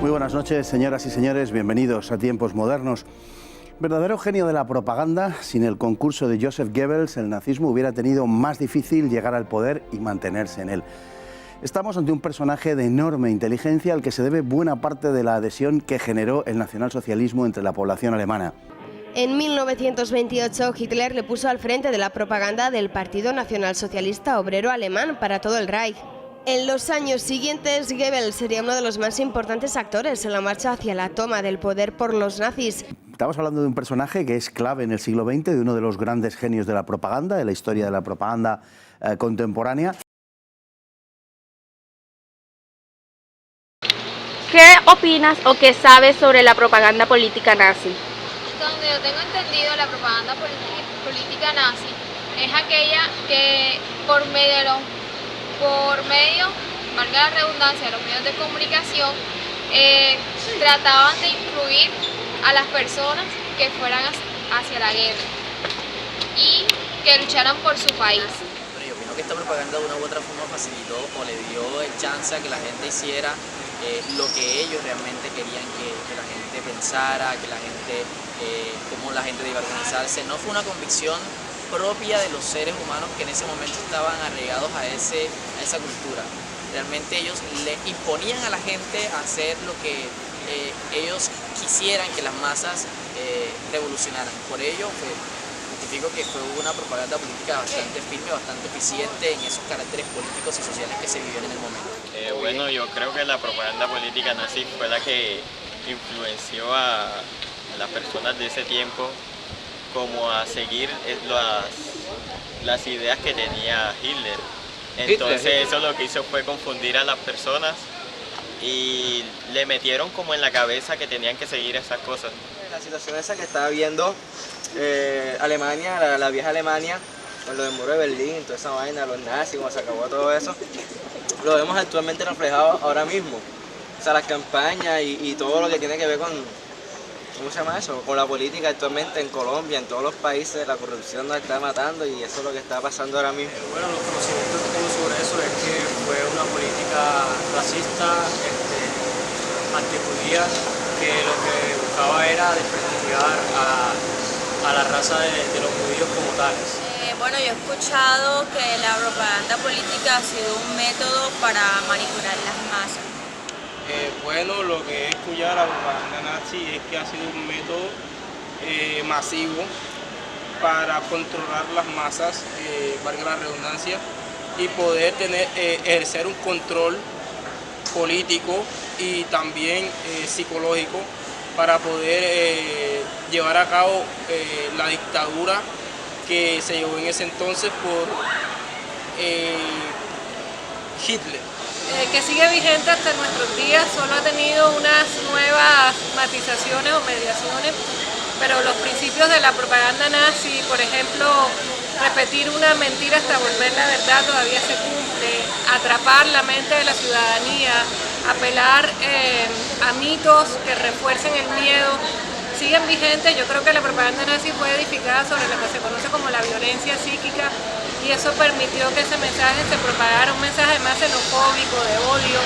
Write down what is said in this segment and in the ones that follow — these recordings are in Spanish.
Muy buenas noches, señoras y señores, bienvenidos a Tiempos Modernos. Verdadero genio de la propaganda, sin el concurso de Joseph Goebbels, el nazismo hubiera tenido más difícil llegar al poder y mantenerse en él. Estamos ante un personaje de enorme inteligencia al que se debe buena parte de la adhesión que generó el nacionalsocialismo entre la población alemana. En 1928, Hitler le puso al frente de la propaganda del Partido Nacionalsocialista Obrero Alemán para todo el Reich. En los años siguientes, Goebbels sería uno de los más importantes actores en la marcha hacia la toma del poder por los nazis. Estamos hablando de un personaje que es clave en el siglo XX, de uno de los grandes genios de la propaganda, de la historia de la propaganda contemporánea. ¿Qué opinas o qué sabes sobre la propaganda política nazi? Hasta donde yo tengo entendido, la propaganda política nazi es aquella que por medio, valga la redundancia, de los medios de comunicación, trataban de influir a las personas que fueran hacia la guerra y que lucharan por su país. Pero yo opino que esta propaganda de una u otra forma facilitó o le dio chance a que la gente hiciera lo que ellos realmente querían que la gente pensara, que la gente, cómo la gente debía organizarse. No fue una convicción propia de los seres humanos que en ese momento estaban arraigados a esa cultura. Realmente ellos le imponían a la gente a hacer lo que ellos quisieran que las masas revolucionaran. Por ello, justifico que fue una propaganda política bastante firme, bastante eficiente en esos caracteres políticos y sociales que se vivían en el momento. Bueno, yo creo que la propaganda política nazi fue la que influenció a las personas de ese tiempo como a seguir las ideas que tenía Hitler. Entonces eso lo que hizo fue confundir a las personas y le metieron como en la cabeza que tenían que seguir esas cosas. La situación esa que estaba viendo Alemania, la vieja Alemania, con lo del muro de Berlín, toda esa vaina, los nazis, como se acabó todo eso, lo vemos actualmente reflejado ahora mismo. O sea, las campañas y todo lo que tiene que ver con, ¿cómo se llama eso? Con la política actualmente en Colombia, en todos los países, la corrupción nos está matando y eso es lo que está pasando ahora mismo. Bueno, los conocimientos que tengo sobre eso es que fue una política racista, antijudía, que lo que buscaba era desprestigiar a la raza de los judíos como tales. Bueno, yo he escuchado que la propaganda política ha sido un método para manipular las masas. Bueno, lo que he escuchado de la propaganda nazi es que ha sido un método masivo para controlar las masas, valga la redundancia, y poder ejercer un control político y también psicológico para poder llevar a cabo la dictadura que se llevó en ese entonces por Hitler. Que sigue vigente hasta nuestros días, solo ha tenido unas nuevas matizaciones o mediaciones, pero los principios de la propaganda nazi, por ejemplo, repetir una mentira hasta volverla verdad todavía se cumple, atrapar la mente de la ciudadanía, apelar a mitos que refuercen el miedo, siguen vigentes. Yo creo que la propaganda nazi fue edificada sobre lo que se conoce como la violencia psíquica y eso permitió que ese mensaje se propagara, un mensaje más xenofóbico, de odio,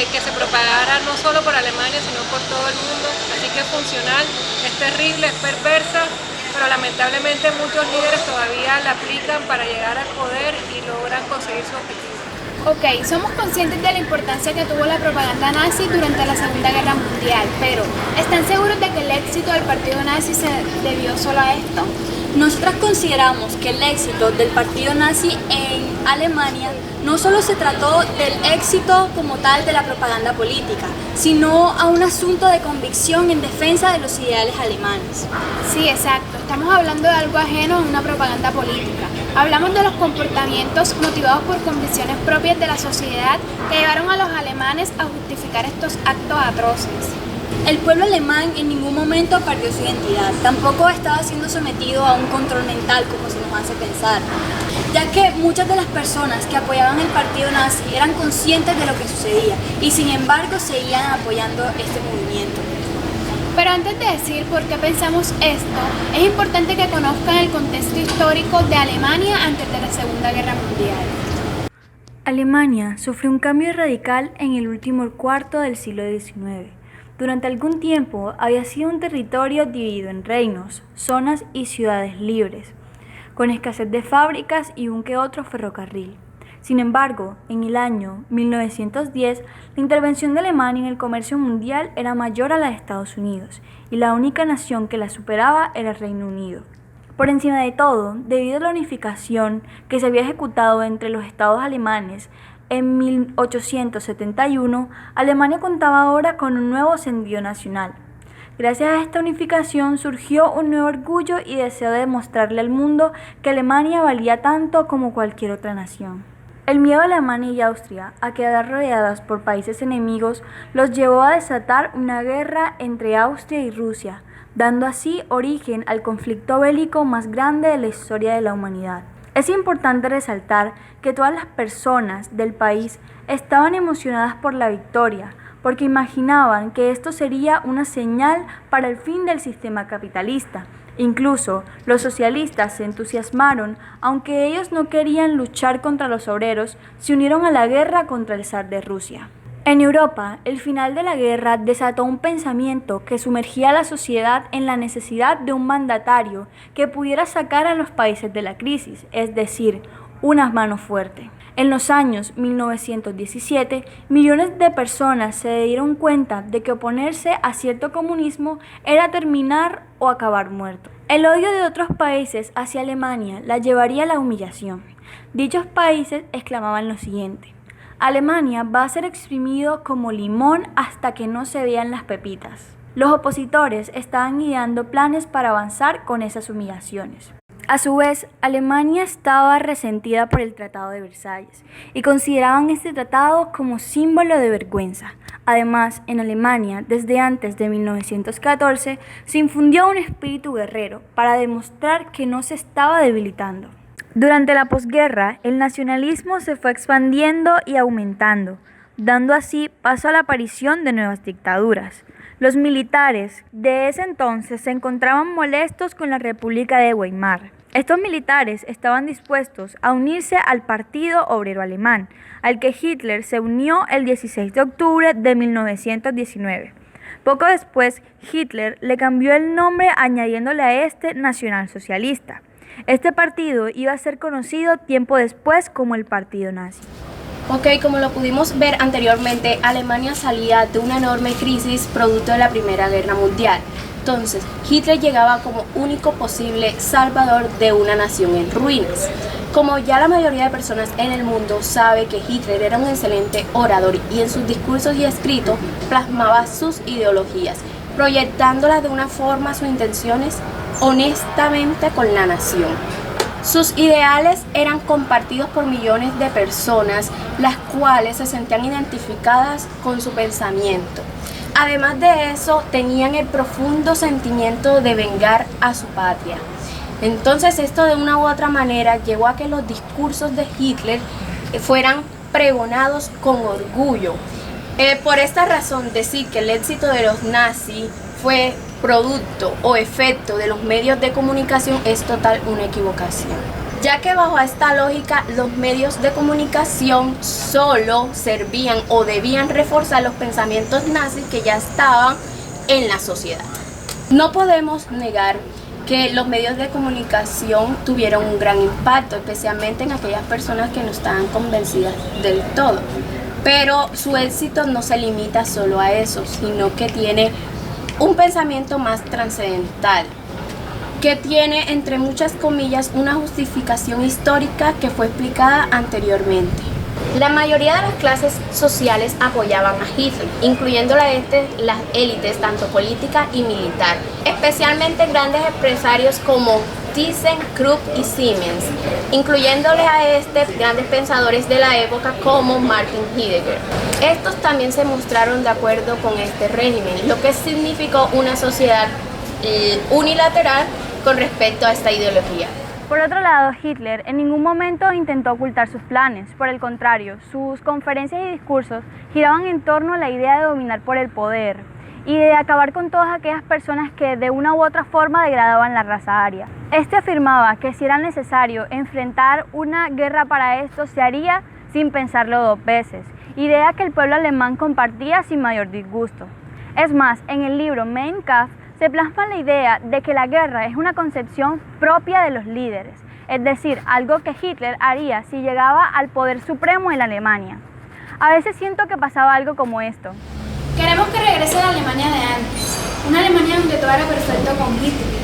que se propagara no solo por Alemania sino por todo el mundo. Así que es funcional, es terrible, es perversa, pero lamentablemente muchos líderes todavía la aplican para llegar al poder y logran conseguir su objetivo. Ok, somos conscientes de la importancia que tuvo la propaganda nazi durante la Segunda Guerra Mundial, pero ¿están seguros de que el éxito del partido nazi se debió solo a esto? Nosotras consideramos que el éxito del partido nazi en Alemania no solo se trató del éxito como tal de la propaganda política, sino a un asunto de convicción en defensa de los ideales alemanes. Sí, exacto. Estamos hablando de algo ajeno a una propaganda política. Hablamos de los comportamientos motivados por convicciones propias de la sociedad que llevaron a los alemanes a justificar estos actos atroces. El pueblo alemán en ningún momento perdió su identidad, tampoco estaba siendo sometido a un control mental como se nos hace pensar, ya que muchas de las personas que apoyaban el partido nazi eran conscientes de lo que sucedía y sin embargo seguían apoyando este movimiento. Pero antes de decir por qué pensamos esto, es importante que conozcan el contexto histórico de Alemania antes de la Segunda Guerra Mundial. Alemania sufrió un cambio radical en el último cuarto del siglo XIX. Durante algún tiempo había sido un territorio dividido en reinos, zonas y ciudades libres, con escasez de fábricas y un que otro ferrocarril. Sin embargo, en el año 1910, la intervención de Alemania en el comercio mundial era mayor a la de Estados Unidos, y la única nación que la superaba era el Reino Unido. Por encima de todo, debido a la unificación que se había ejecutado entre los estados alemanes en 1871, Alemania contaba ahora con un nuevo sentido nacional. Gracias a esta unificación surgió un nuevo orgullo y deseo de demostrarle al mundo que Alemania valía tanto como cualquier otra nación. El miedo a Alemania y Austria a quedar rodeadas por países enemigos los llevó a desatar una guerra entre Austria y Rusia, dando así origen al conflicto bélico más grande de la historia de la humanidad. Es importante resaltar que todas las personas del país estaban emocionadas por la victoria, porque imaginaban que esto sería una señal para el fin del sistema capitalista. Incluso los socialistas se entusiasmaron, aunque ellos no querían luchar contra los obreros, se unieron a la guerra contra el zar de Rusia. En Europa, el final de la guerra desató un pensamiento que sumergía a la sociedad en la necesidad de un mandatario que pudiera sacar a los países de la crisis, es decir, una mano fuerte. En los años 1917, millones de personas se dieron cuenta de que oponerse a cierto comunismo era terminar o acabar muerto. El odio de otros países hacia Alemania la llevaría a la humillación. Dichos países exclamaban lo siguiente: Alemania va a ser exprimido como limón hasta que no se vean las pepitas. Los opositores estaban ideando planes para avanzar con esas humillaciones. A su vez, Alemania estaba resentida por el Tratado de Versalles y consideraban este tratado como símbolo de vergüenza. Además, en Alemania, desde antes de 1914, se infundió un espíritu guerrero para demostrar que no se estaba debilitando. Durante la posguerra, el nacionalismo se fue expandiendo y aumentando, dando así paso a la aparición de nuevas dictaduras. Los militares de ese entonces se encontraban molestos con la República de Weimar. Estos militares estaban dispuestos a unirse al Partido Obrero Alemán, al que Hitler se unió el 16 de octubre de 1919. Poco después, Hitler le cambió el nombre añadiéndole a este nacionalsocialista. Este partido iba a ser conocido tiempo después como el Partido Nazi. Ok, como lo pudimos ver anteriormente, Alemania salía de una enorme crisis producto de la Primera Guerra Mundial. Entonces, Hitler llegaba como único posible salvador de una nación en ruinas. Como ya la mayoría de personas en el mundo sabe que Hitler era un excelente orador y en sus discursos y escritos plasmaba sus ideologías, proyectándolas de una forma sus intenciones honestamente con la nación. Sus ideales eran compartidos por millones de personas, las cuales se sentían identificadas con su pensamiento. Además de eso, tenían el profundo sentimiento de vengar a su patria. Entonces, esto de una u otra manera llevó a que los discursos de Hitler fueran pregonados con orgullo. Por esta razón, decir que el éxito de los nazis fue producto o efecto de los medios de comunicación es total una equivocación, ya que bajo esta lógica los medios de comunicación solo servían o debían reforzar los pensamientos nazis que ya estaban en la sociedad. No podemos negar que los medios de comunicación tuvieron un gran impacto, especialmente en aquellas personas que no estaban convencidas del todo, pero su éxito no se limita solo a eso, sino que tiene un pensamiento más trascendental, que tiene, entre muchas comillas, una justificación histórica que fue explicada anteriormente. La mayoría de las clases sociales apoyaban a Hitler, incluyendo las élites, tanto política y militar, especialmente grandes empresarios como ThyssenKrupp y Siemens, incluyéndole a grandes pensadores de la época como Martin Heidegger. Estos también se mostraron de acuerdo con este régimen, lo que significó una sociedad unilateral con respecto a esta ideología. Por otro lado, Hitler en ningún momento intentó ocultar sus planes. Por el contrario, sus conferencias y discursos giraban en torno a la idea de dominar por el poder y de acabar con todas aquellas personas que de una u otra forma degradaban la raza aria. Este afirmaba que si era necesario enfrentar una guerra para esto, se haría sin pensarlo dos veces, idea que el pueblo alemán compartía sin mayor disgusto. Es más, en el libro Mein Kampf se plasma la idea de que la guerra es una concepción propia de los líderes, es decir, algo que Hitler haría si llegaba al poder supremo en Alemania. A veces siento que pasaba algo como esto. Queremos que regrese a la Alemania de antes, una Alemania donde todo era perfecto con Hitler.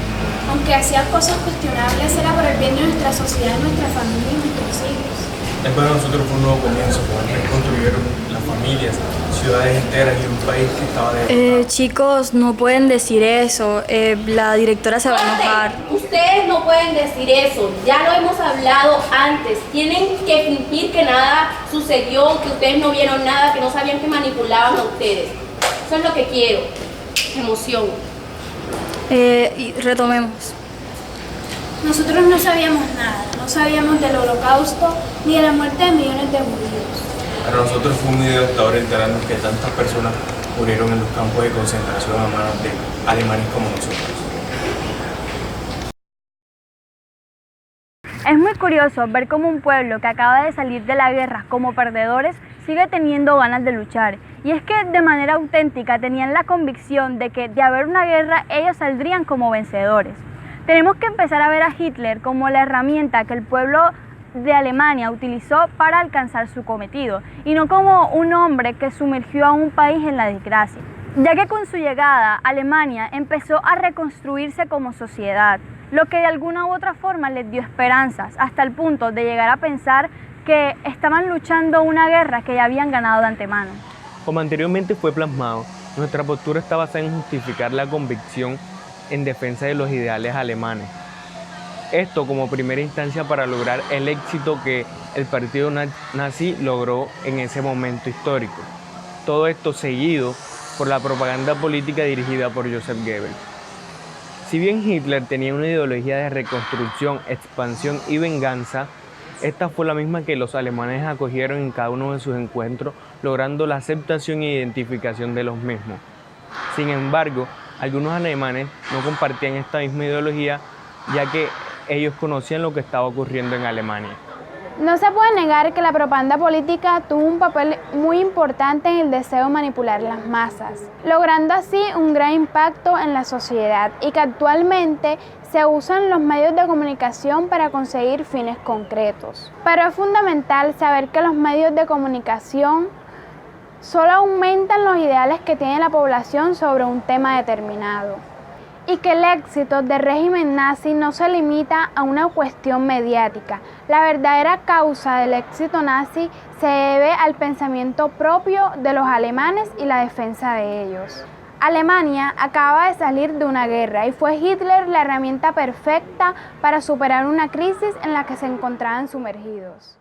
Aunque hacía cosas cuestionables, era por el bien de nuestra sociedad, nuestra familia y nuestros hijos. Para nosotros fue un nuevo comienzo, porque reconstruyeron las familias, ciudades enteras y un país que estaba de... Chicos, no pueden decir eso, la directora se va a enojar. Ustedes no pueden decir eso, ya lo hemos hablado antes. Tienen que fingir que nada sucedió, que ustedes no vieron nada, que no sabían que manipulaban a ustedes. Eso es lo que quiero, emoción. Y retomemos. Nosotros no sabíamos nada, no sabíamos del holocausto ni de la muerte de millones de judíos. Para nosotros fue muy devastador enterarnos que tantas personas murieron en los campos de concentración a manos de alemanes como nosotros. Es muy curioso ver cómo un pueblo que acaba de salir de la guerra como perdedores sigue teniendo ganas de luchar. Y es que de manera auténtica tenían la convicción de que de haber una guerra ellos saldrían como vencedores. Tenemos que empezar a ver a Hitler como la herramienta que el pueblo de Alemania utilizó para alcanzar su cometido y no como un hombre que sumergió a un país en la desgracia. Ya que con su llegada, Alemania empezó a reconstruirse como sociedad, lo que de alguna u otra forma les dio esperanzas, hasta el punto de llegar a pensar que estaban luchando una guerra que ya habían ganado de antemano. Como anteriormente fue plasmado, nuestra postura está basada en justificar la convicción en defensa de los ideales alemanes. Esto como primera instancia para lograr el éxito que el partido nazi logró en ese momento histórico. Todo esto seguido por la propaganda política dirigida por Joseph Goebbels. Si bien Hitler tenía una ideología de reconstrucción, expansión y venganza, esta fue la misma que los alemanes acogieron en cada uno de sus encuentros, logrando la aceptación e identificación de los mismos. Sin embargo, algunos alemanes no compartían esta misma ideología, ya que ellos conocían lo que estaba ocurriendo en Alemania. No se puede negar que la propaganda política tuvo un papel muy importante en el deseo de manipular las masas, logrando así un gran impacto en la sociedad y que actualmente se usan los medios de comunicación para conseguir fines concretos. Pero es fundamental saber que los medios de comunicación solo aumentan los ideales que tiene la población sobre un tema determinado y que el éxito del régimen nazi no se limita a una cuestión mediática. La verdadera causa del éxito nazi se debe al pensamiento propio de los alemanes y la defensa de ellos. Alemania acaba de salir de una guerra y fue Hitler la herramienta perfecta para superar una crisis en la que se encontraban sumergidos.